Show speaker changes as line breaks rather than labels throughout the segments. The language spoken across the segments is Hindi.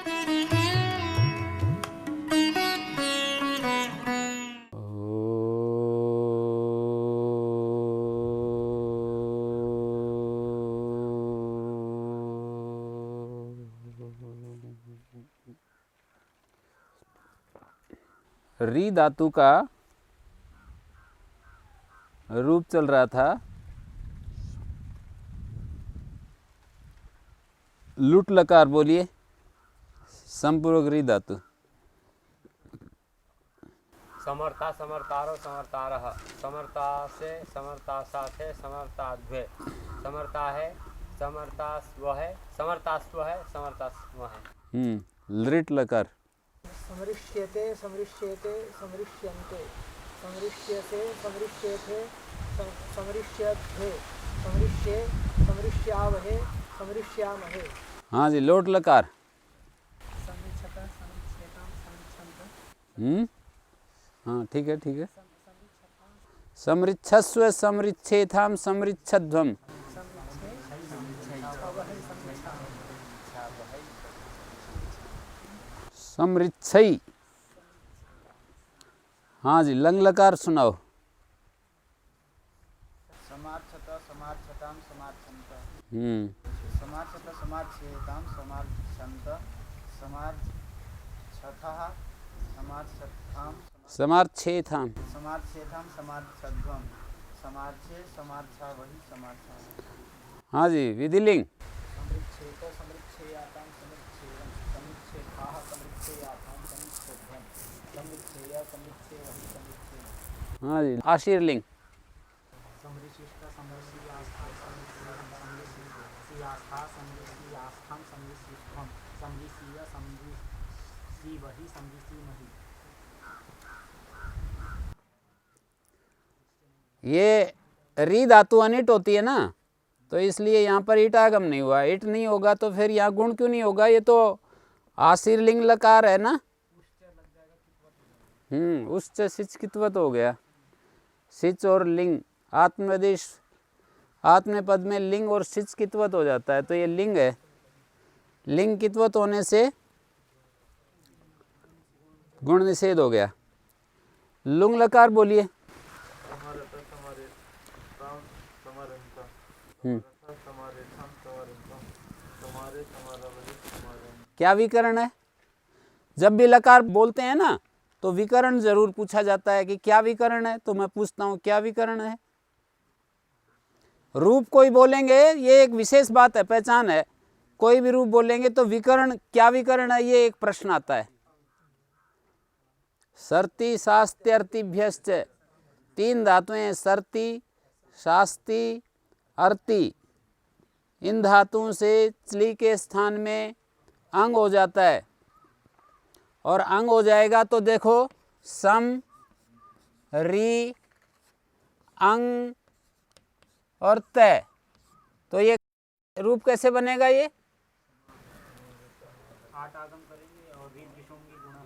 री धातु का रूप चल रहा था लुट लकार, बोलिए संपूर्वक री धातु।
समर्था समर्तारो समर्तारः, समर्था से समर्था साथे समर्थाद्वे, समर्था है समर्थास्व है समर्थास्व है समर्थास्व है।
लृट लकार।
समृष्यते समृष्येते समृष्यन्ते, समृष्यसे समृष्येथे समृष्यध्वे, समृष्ये समृष्यावहे समृष्यामहे।
हाँ जी, लोट लकार।
समृच्छता समृच्छेताम समृच्छन्त।
हाँ ठीक है ठीक है। समृच्छस्व समृच्छेथाम समृच्छध्वम। समृच्छई। हाँ जी, लंग लकार सुनाओ।
समार्च्छत समार्च्छताम समार्च्छन्त, समार्च्छत समार्च्छेताम समार्च्छन्त, समार्च्छथः समार्च्छथाम
समार्च्छेथाम
समार्च्छेथाम समार्च्छध्वम, समार्च्छे समार्च्छा वही समार्च्छा।
हाँ जी, विधिलिंग।
समृच्छेत समृच्छेयाताम समृच्छेयं, समृच्छेथाः समृच्छेयाताम समृच्छध्वं, समृच्छेय समृच्छे वही समृच्छे।
हाँ जी, आशीर्लिंग।
समृशिष्ट समृषि आस्था समृषि आस्था समृषि आस्थाम समृशिष्ठम, समृषीय समृषि वही समृषि मही।
ये री धातु अनिट होती है ना, तो इसलिए यहाँ पर ईट आगम नहीं हुआ। ईट नहीं होगा तो फिर यहाँ गुण क्यों नहीं होगा? ये तो आशीर्लिंग लकार है ना। उच्च सिच कित्वत हो गया। सिच और लिंग आत्मदेश आत्मपद में लिंग और सिच कित्वत हो जाता है, तो ये लिंग है। लिंग कित्वत होने से गुण निषेध हो गया। लुंग लकार बोलिए। क्या विकरण है? जब भी लकार बोलते हैं ना तो विकरण जरूर पूछा जाता है कि क्या विकरण है, तो मैं पूछता हूं क्या विकरण है। रूप कोई बोलेंगे, ये एक विशेष बात है, पहचान है। कोई भी रूप बोलेंगे तो विकरण क्या विकरण है, ये एक प्रश्न आता है। सर्ति शास्त्यर्तिभ्यश्च, तीन धातुएं सर्ति शास्ति अर्ति, इन धातुओं से चली के स्थान में अंग हो जाता है। और अंग हो जाएगा तो देखो सम री अंग और तय, तो ये रूप कैसे बनेगा? ये
आठ आगम करेंगे और रीदृशोंगी गुणा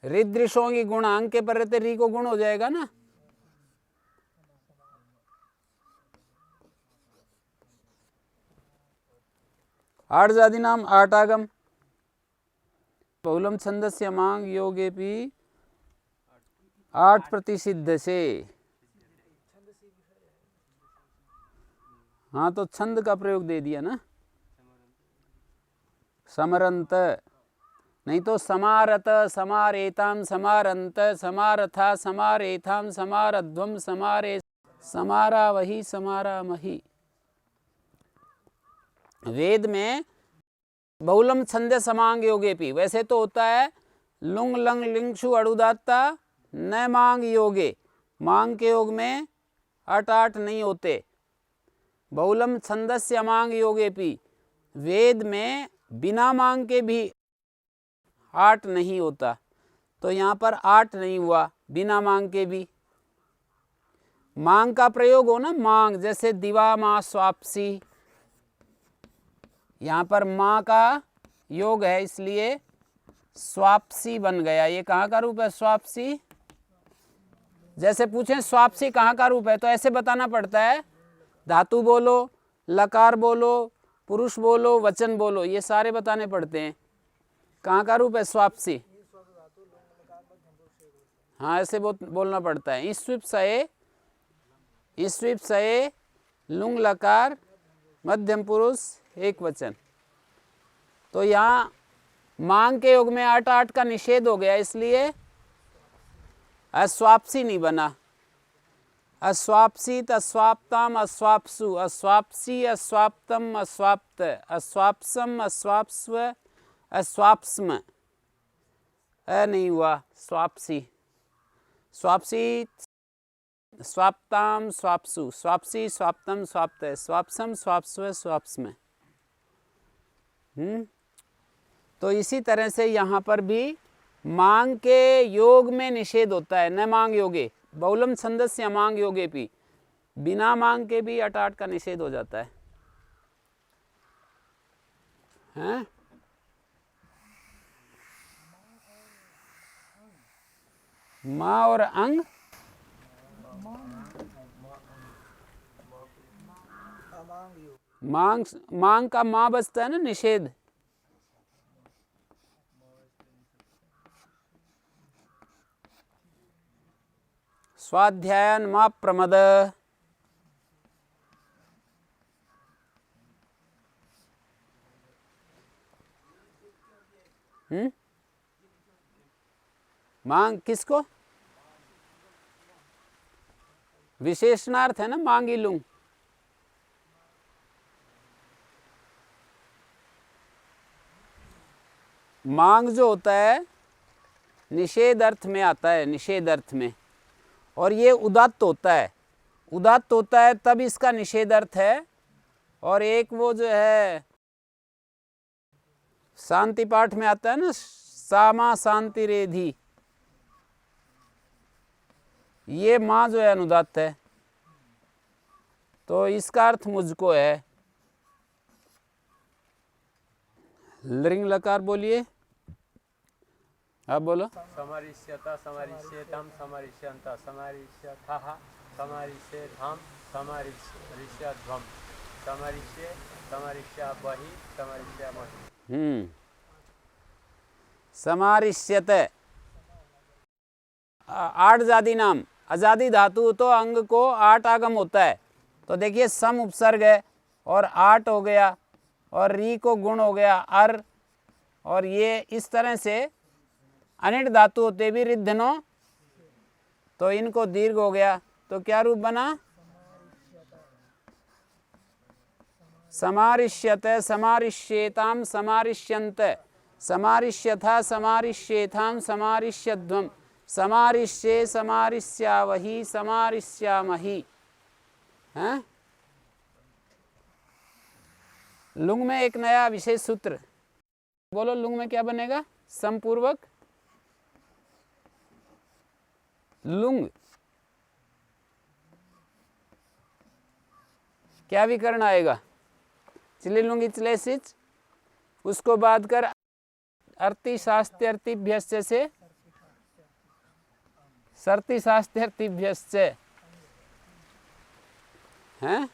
से
रिदृशोंगी गुण अंग के पर रहते री को गुण हो जाएगा ना। आठ जाति नाम आठ आगम। बहुलम छंदस्य मांग योगे भी 8 प्रतिसिद्ध से। हाँ तो छंद का प्रयोग दे दिया ना। समरंत नहीं तो समारत समारेताम समारंत समारथा समारेथाम समारध्वम समारे समारा वही समारा मही। वेद में बहुलम छंदे समांग योगे पी, वैसे तो होता है लुंग लंग लिंगशु अड़ुदाता न मांग योगे, मांग के योग में 8 नहीं होते। बहुलम छंदस्य अमांग योगे पी, वेद में बिना मांग के भी 8 नहीं होता, तो यहाँ पर 8 नहीं हुआ बिना मांग के भी। मांग का प्रयोग हो ना, मांग जैसे दिवा माँ स्वापसी, यहाँ पर माँ का योग है इसलिए स्वापसी बन गया। ये कहाँ का रूप है? स्वापसी। जैसे पूछें स्वापसी कहाँ का रूप है, तो ऐसे बताना पड़ता है। धातु बोलो, लकार बोलो, पुरुष बोलो, वचन बोलो, ये सारे बताने पड़ते हैं। कहाँ का रूप है? स्वापसी। हाँ, ऐसे बोलना पड़ता है। ईस्विप सये लुंग लकार मध्यम पुरुष एक वचन। तो यहाँ मांग के योग में आठ आठ का निषेध हो गया, इसलिए अस्वापसी नहीं बना। अस्वापसी अस्वाप्तम अस्वापसु, अस्वापसी अस्वाप्तम अस्वाप्त, अस्वापसम अस्वापस्व अस्वापस्म, नहीं हुआ स्वापसी। स्वापसी स्वाप्ताम स्वापसु, स्वापसी स्वाप्तम स्वाप्त, स्वापसम स्वापस्व स्वापस्म। तो इसी तरह से यहाँ पर भी मांग के योग में निषेध होता है। न मांग योगे बहुलम छंदस्य अमांग योगे भी, बिना मांग के भी अट आठ का निषेध हो जाता है। हैं? माँ और अंग, मांग का माँ बचता है ना, निषेध। स्वाध्यायन मा प्रमद, मांग किसको? विशेषणार्थ है ना, मांगी लूं। मांग जो होता है निषेध अर्थ में आता है, निषेध अर्थ में। और ये उदात्त होता है, उदात्त होता है तब इसका निषेध अर्थ है। और एक वो जो है शांति पाठ में आता है ना, सामा शांति रेधि, ये माँ जो है अनुदात्त है। तो इसका अर्थ मुझको है। लिंग लकार बोलिए, आप बोलो।
समरिष्यता समरिष्येतम समरिष्यन्त समरिष्यथः समरिष्येथाम समरिष्यध्वम समरिष्ये समरिष्यावहि समरिष्यामहि।
समारिष्यत आठ जाति नाम, आजादी धातु तो अंग को आठ आगम होता है। तो देखिए सम उपसर्ग है और आठ हो गया, और री को गुण हो गया अर, और ये इस तरह से अनिट धातु होते भी रिद्धनो, तो इनको दीर्घ हो गया। तो क्या रूप बना? समारिष्यत समारिष्येताम समरिष्यन्त समरिष्यथा समरिष्येथाम समरिष्यध्वम समरिष्ये समरिष्यावहि समरिष्यामहि। हैं? लुंग में एक नया विशेष सूत्र बोलो। लुंग में क्या बनेगा? समपूर्वक लुंग क्या विकर्ण आएगा? चिले लुंग इचले सिच, उसको बाद कर अर्ति शास्त्र अर्तिभ्यस्य से सर्ति शास्त्र अर्तिभ्यस्य हैं।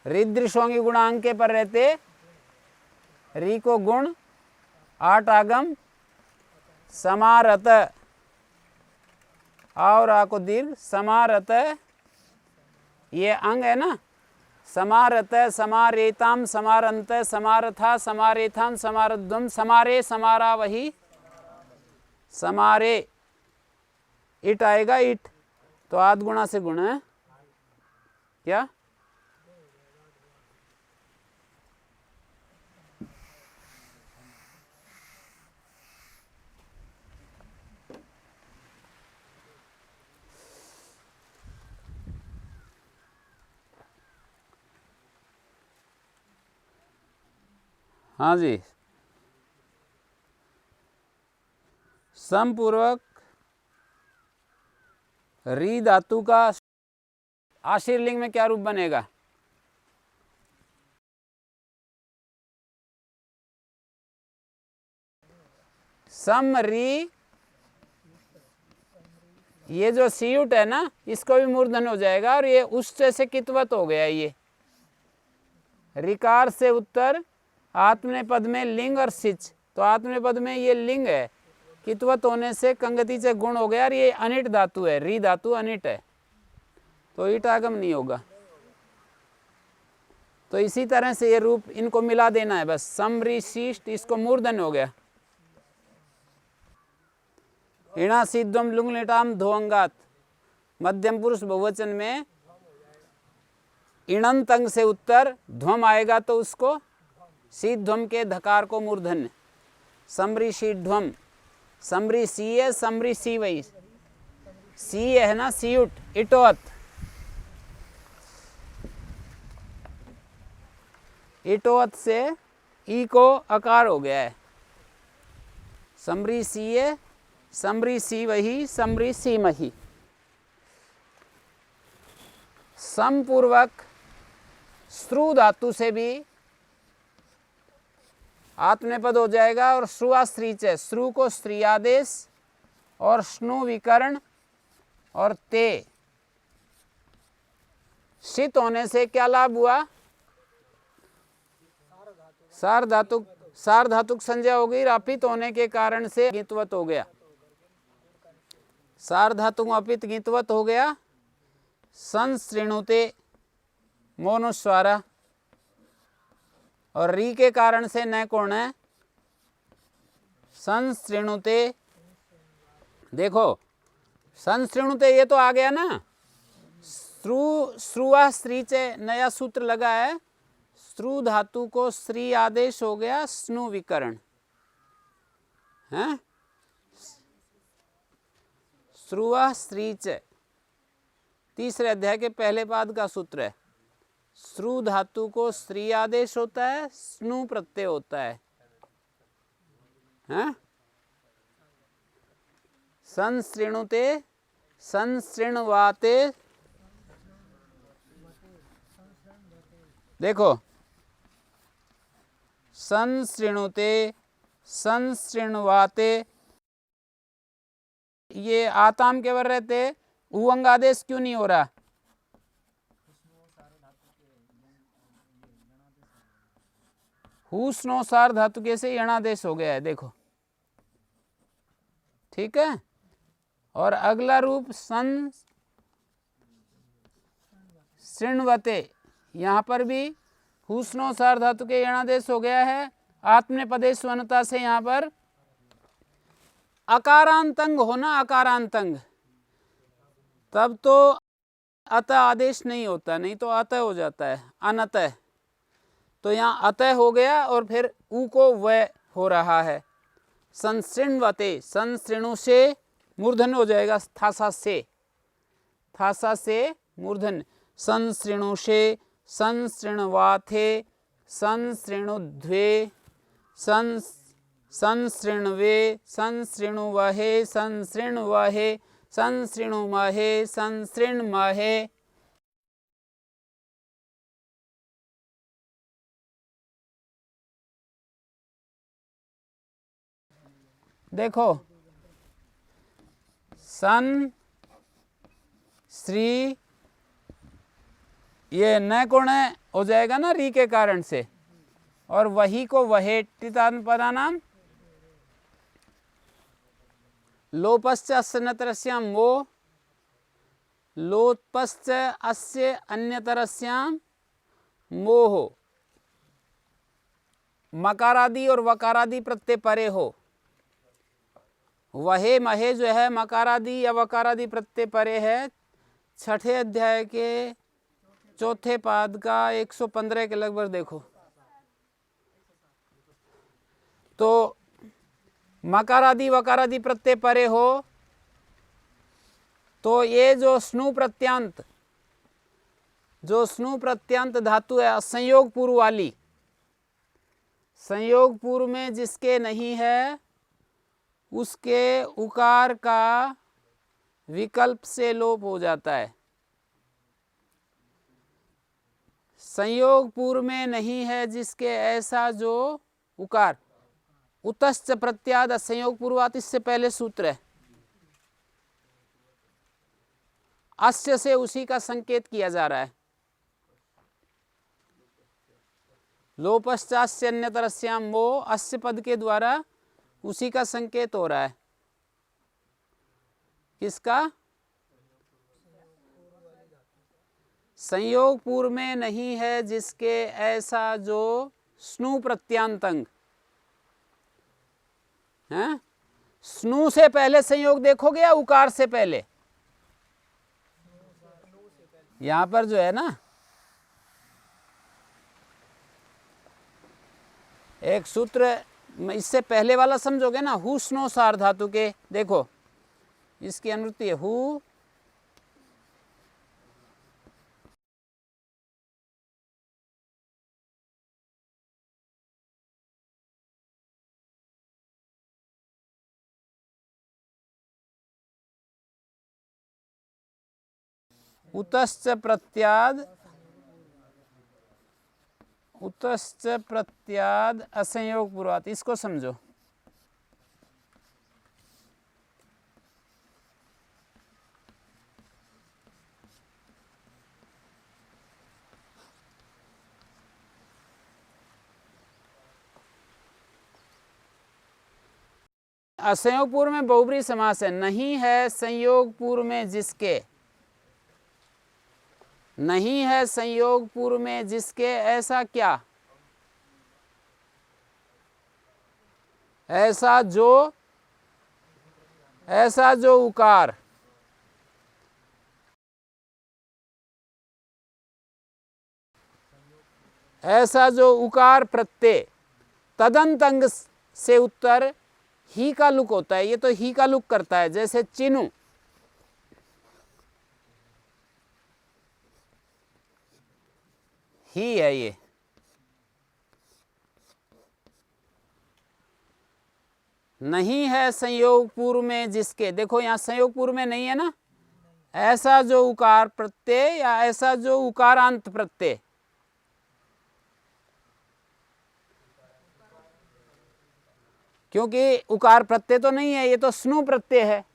रिदृशोंगी गुणांक के पर रहते री को गुण आठ आगम समारत और आ को दीर्घ समारत, ये अंग है ना। समारत समारेताम समारंत समारथा समारेथाम समारध्वम समारे समारावहि समारे। इट आएगा इट, तो आध गुणा से गुण है क्या? हाँ जी, समपूर्वक री धातु का आशीर्लिंग में क्या रूप बनेगा? सम री, ये जो सीयुट है ना, इसको भी मूर्धन हो जाएगा, और ये उष्ट से कितवत हो गया ये रिकार से उत्तर आत्मनेपद में लिंग और सिच। तो आत्मनेपद में ये लिंग है, कित्वत होने से कंगति से गुण हो गया, और ये अनिट धातु है, री धातु अनिट है, तो ईट आगम नहीं होगा। तो इसी तरह से ये रूप इनको मिला देना है बस। समरिशिष्ट, इसको मूर्धन हो गया। इणा सिद्धम लुंग लिटाम ध्वंगात, मध्यम पुरुष बहुवचन में इणंत अंग से उत्तर ध्वम आएगा तो उसको शीध्वम के धकार को मूर्धन्य। समरिशीध्वम, समरी सी है, समरी सी वही सी है ना, सीयुट इटोत, इटोत से ई को अकार हो गया है। समरी सी है, समरी सी वही, समरी सी मही। समपूर्वक श्रु धातु से भी आत्मनेपद हो जाएगा, और श्रुआ स्त्रीच है, श्रु को स्त्री आदेश और स्नु विकर्ण और ते शीत होने से क्या लाभ हुआ? सार धातुक संज्ञा हो गई, अपित होने के कारण से गितवत हो गया। सार धातु अपित गितवत हो गया। संसृणुते मोनुस्वारा, और री के कारण से न कोण है संसृणुते। देखो संसृणुते ये तो आ गया ना, श्रुआ स्त्री से नया सूत्र लगा है, श्रु धातु को स्त्री आदेश हो गया, स्नु विकर्ण है, श्रुआ स्त्री च, तीसरे अध्याय के पहले पाद का सूत्र है। श्रु धातु को स्त्री आदेश होता है, स्नु प्रत्यय होता है, हैं? संसृणुते, संसृणवाते, देखो संसृणुते, संसृणवाते, ये आताम के वर रहते, उवंग आदेश क्यों नहीं हो रहा? हुस्नोसार धातु के से यणादेश हो गया है, देखो ठीक है। और अगला रूप सन श्रृणवते, यहां पर भी हुस्नोसार धातु के यणादेश हो गया है। आत्मनेपदेश वनता से यहां पर अकारांतंग होना, अकारांतंग, तब तो अतः आदेश नहीं होता, नहीं तो अतः हो जाता है, अनतः। तो यहाँ अतः हो गया और फिर ऊ को वह हो रहा है। संसृणवते, संसृणु से मूर्धन हो जाएगा, थासा से मूर्धन। संसृणु से, संसृणवाथे, संसृणुध्वे, संसृणवे, संसृणुवहे, संसृणवहे, संसृणुमहे, संसृणमहे। देखो सन श्री, ये न कोण हो जाएगा ना री के कारण से, और वही को वहे टितात्मपदा नाम लोपश्च अस्य अन्यतरस्याम वो, लोपश्च अस्य अन्यतरस्याम मोह, मकारादि और वकारादि प्रत्यय परे हो। वहे महे जो है मकारादि या वकारादि प्रत्यय परे है। छठे अध्याय के चौथे पाद का 115 के लगभग देखो, तो मकारादि वकारादि प्रत्यय परे हो, तो ये जो स्नु प्रत्यांत धातु है संयोग पूर्व वाली, संयोग पूर्व में जिसके नहीं है उसके उकार का विकल्प से लोप हो जाता है। संयोग पूर्व में नहीं है जिसके ऐसा जो उकार, उतश्च प्रत्याद संयोग पूर्वात, इससे पहले सूत्र है। अस्य से उसी का संकेत किया जा रहा है। लोपश्चास्य अन्यतरस्याम, वो अस्य पद के द्वारा उसी का संकेत हो रहा है। किसका? संयोग पूर्व में नहीं है जिसके ऐसा जो स्नु प्रत्यांतंग है। स्नु से पहले संयोग देखोगे या उकार से पहले? यहां पर जो है ना, एक सूत्र, इससे पहले वाला समझोगे ना, हु स्नो सार धातु के, देखो इसकी अनुवृत्ति है हु उतश्च प्रत्याद असंयोग पूर्वात, इसको समझो। असंयोग पूर्व में बहुब्रीहि समास है। नहीं है संयोग पूर्व में जिसके, नहीं है संयोग पूर्व में जिसके ऐसा क्या? ऐसा जो उकार, ऐसा जो उकार प्रत्यय तदंत अंग से उत्तर ही का लुक होता है। ये तो ही का लुक करता है, जैसे चिनु, ही है ये। नहीं है संयोग पूर्व में जिसके, देखो यहां संयोग पूर्व में नहीं है ना, ऐसा जो उकार प्रत्यय या ऐसा जो उकारांत प्रत्यय, क्योंकि उकार प्रत्यय तो नहीं है, ये तो स्नु प्रत्यय है।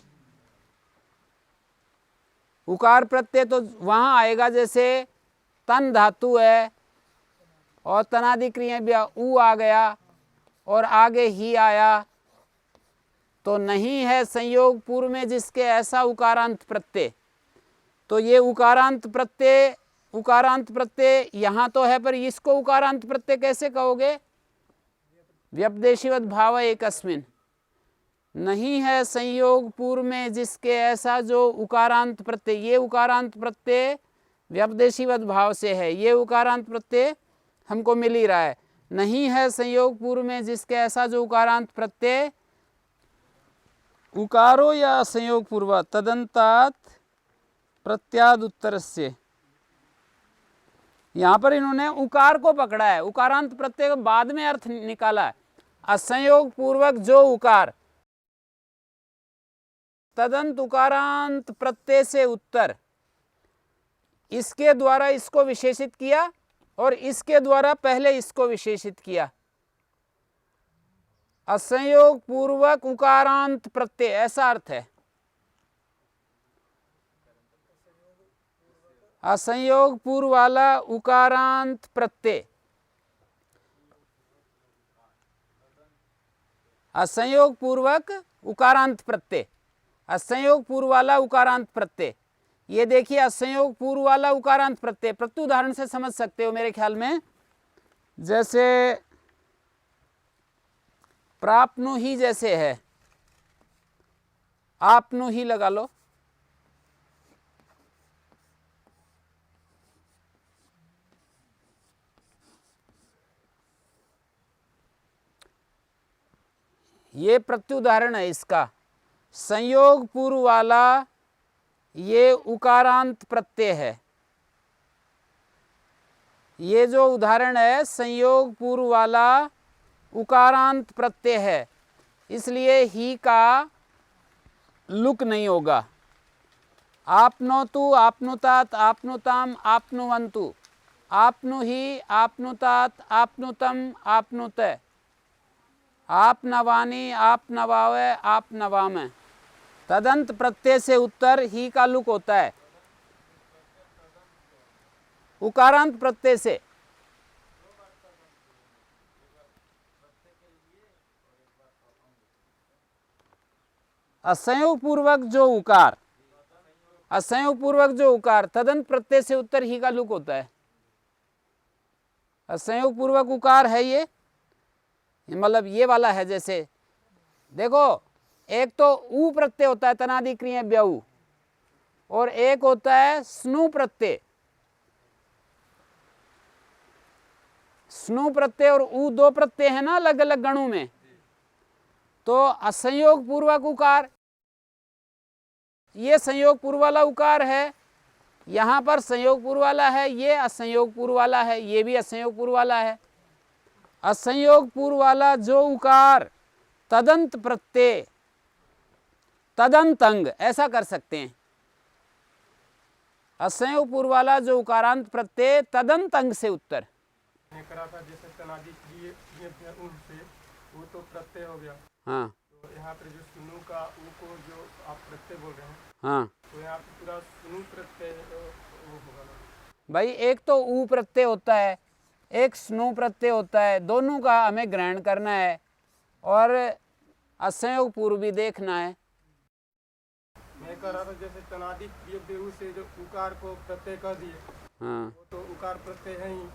उकार प्रत्यय तो वहां आएगा जैसे तन धातु है और तनादि क्रिया भी ऊ आ गया और आगे ही आया, तो नहीं है संयोग पूर्व में जिसके ऐसा उकारांत प्रत्यय। तो ये उकारांत प्रत्यय यहां तो है, पर इसको उकारांत प्रत्यय कैसे कहोगे? व्यपदेशीवत भाव एकस्मिन। नहीं है संयोग पूर्व में जिसके ऐसा जो उकारांत प्रत्यय, ये उकारांत प्रत्यय व्यपदेशीवत भाव से है, ये उकारांत प्रत्यय हमको मिल ही रहा है। नहीं है संयोग पूर्व में जिसके ऐसा जो उकारांत प्रत्यय, उकारो या संयोग पूर्व तदंतात प्रत्याद उत्तर से। यहां पर इन्होंने उकार को पकड़ा है, उकारांत प्रत्यय को बाद में अर्थ निकाला है। असंयोग पूर्वक जो उकार तदंत उकारांत प्रत्यय से उत्तर, इसके द्वारा इसको विशेषित किया और इसके द्वारा पहले इसको विशेषित किया। असंयोग पूर्वक उकारांत प्रत्यय, ऐसा अर्थ है। असंयोग पूर्व वाला उकारांत प्रत्यय, असंयोग पूर्वक उकारांत प्रत्यय, असंयोग पूर्व वाला उकारांत प्रत्यय। ये देखिए असंयोग पूर्व वाला उकारांत प्रत्यय प्रत्युदाहरण से समझ सकते हो मेरे ख्याल में। जैसे प्राप्नु ही जैसे है, आपनु ही लगा लो, ये प्रत्युदाहरण है इसका। संयोग पूर्व वाला ये उकारांत प्रत्यय है। ये जो उदाहरण है संयोग पूर्व वाला उकारांत प्रत्यय है, इसलिए ही का लुक नहीं होगा। आपनोतु, आपनुतात, आपनुताम, आपनुवन्तु, आपनुहि, आपनुतात, आपनुतम, आपनुत, आपनवानी, आपनवावे, आपनवाम। तदंत प्रत्यय से उत्तर ही का लुक होता है। उकारांत प्रत्यय से असंयोग पूर्वक जो उकार, असंयोग पूर्वक जो उकार तदंत प्रत्यय से उत्तर ही का लुक होता है। असंयोग पूर्वक उकार है ये, मतलब ये वाला है। जैसे देखो, एक तो ऊ प्रत्यय होता है तनादि क्रिया ब्याऊ, और एक होता है स्नु प्रत्यय। स्नु प्रत्यय और ऊ दो प्रत्यय है ना अलग अलग गणों में। तो असंयोग पूर्वक उकार, ये संयोग पूर्व वाला उकार है, यहां पर संयोग पूर्व वाला है, ये असंयोग पूर्व वाला है, ये भी असंयोग पूर्व वाला है। असंयोग पूर्व वाला जो उकार तदंत प्रत्यय, तदंत अंग, ऐसा कर सकते हैं। असंयोग पूर्व वाला जो उकारांत प्रत्यय तदंत अंग से उत्तर।
मैंने करा था जैसे तनादि क्रिय से वो तो प्रत्यय हो गया।
हाँ
तो यहाँ पर जो सुनु का ऊ को जो आप प्रत्यय बोल रहे हैं,
हाँ
तो यहाँ पे पूरा सुनु प्रत्यय वो होगा ना।
भाई, एक तो ऊ प्रत्यय होता है, एक स्नु प्रत्यय होता है, दोनों का हमें ग्रहण करना है और असंयोग पूर्व भी देखना है।
मैं कह रहा था जैसे तनादि क्रिय बेहू से जो उकार को प्रत्यय कर दिए,
हाँ,
वो तो उकार प्रत्यय है ही।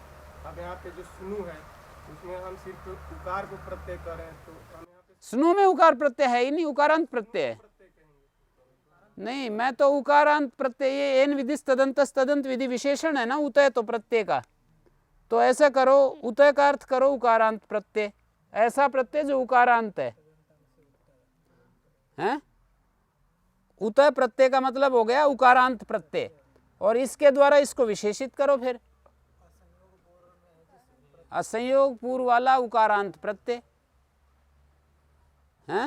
अब यहाँ पे जो सुनु है उसमें हम सिर्फ उकार को प्रत्यय कर रहे हैं, तो हम यहाँ पे
स्नु में उकार प्रत्यय है ही नहीं, उकारांत प्रत्यय है।
प्रत्यय कहेंगे।
नहीं, मैं तो उकारांत प्रत्यय, ये एन विधि तदंत तदंत विधि विशेषण है ना उतय तो प्रत्यय का। तो ऐसा करो, उतय का अर्थ करो उकारांत प्रत्यय, ऐसा प्रत्यय जो उकारांत है। हैं? उतय प्रत्यय का मतलब हो गया उकारांत प्रत्यय, और इसके द्वारा इसको विशेषित करो फिर। असंयोग पूर्व वाला उकारांत प्रत्यय है।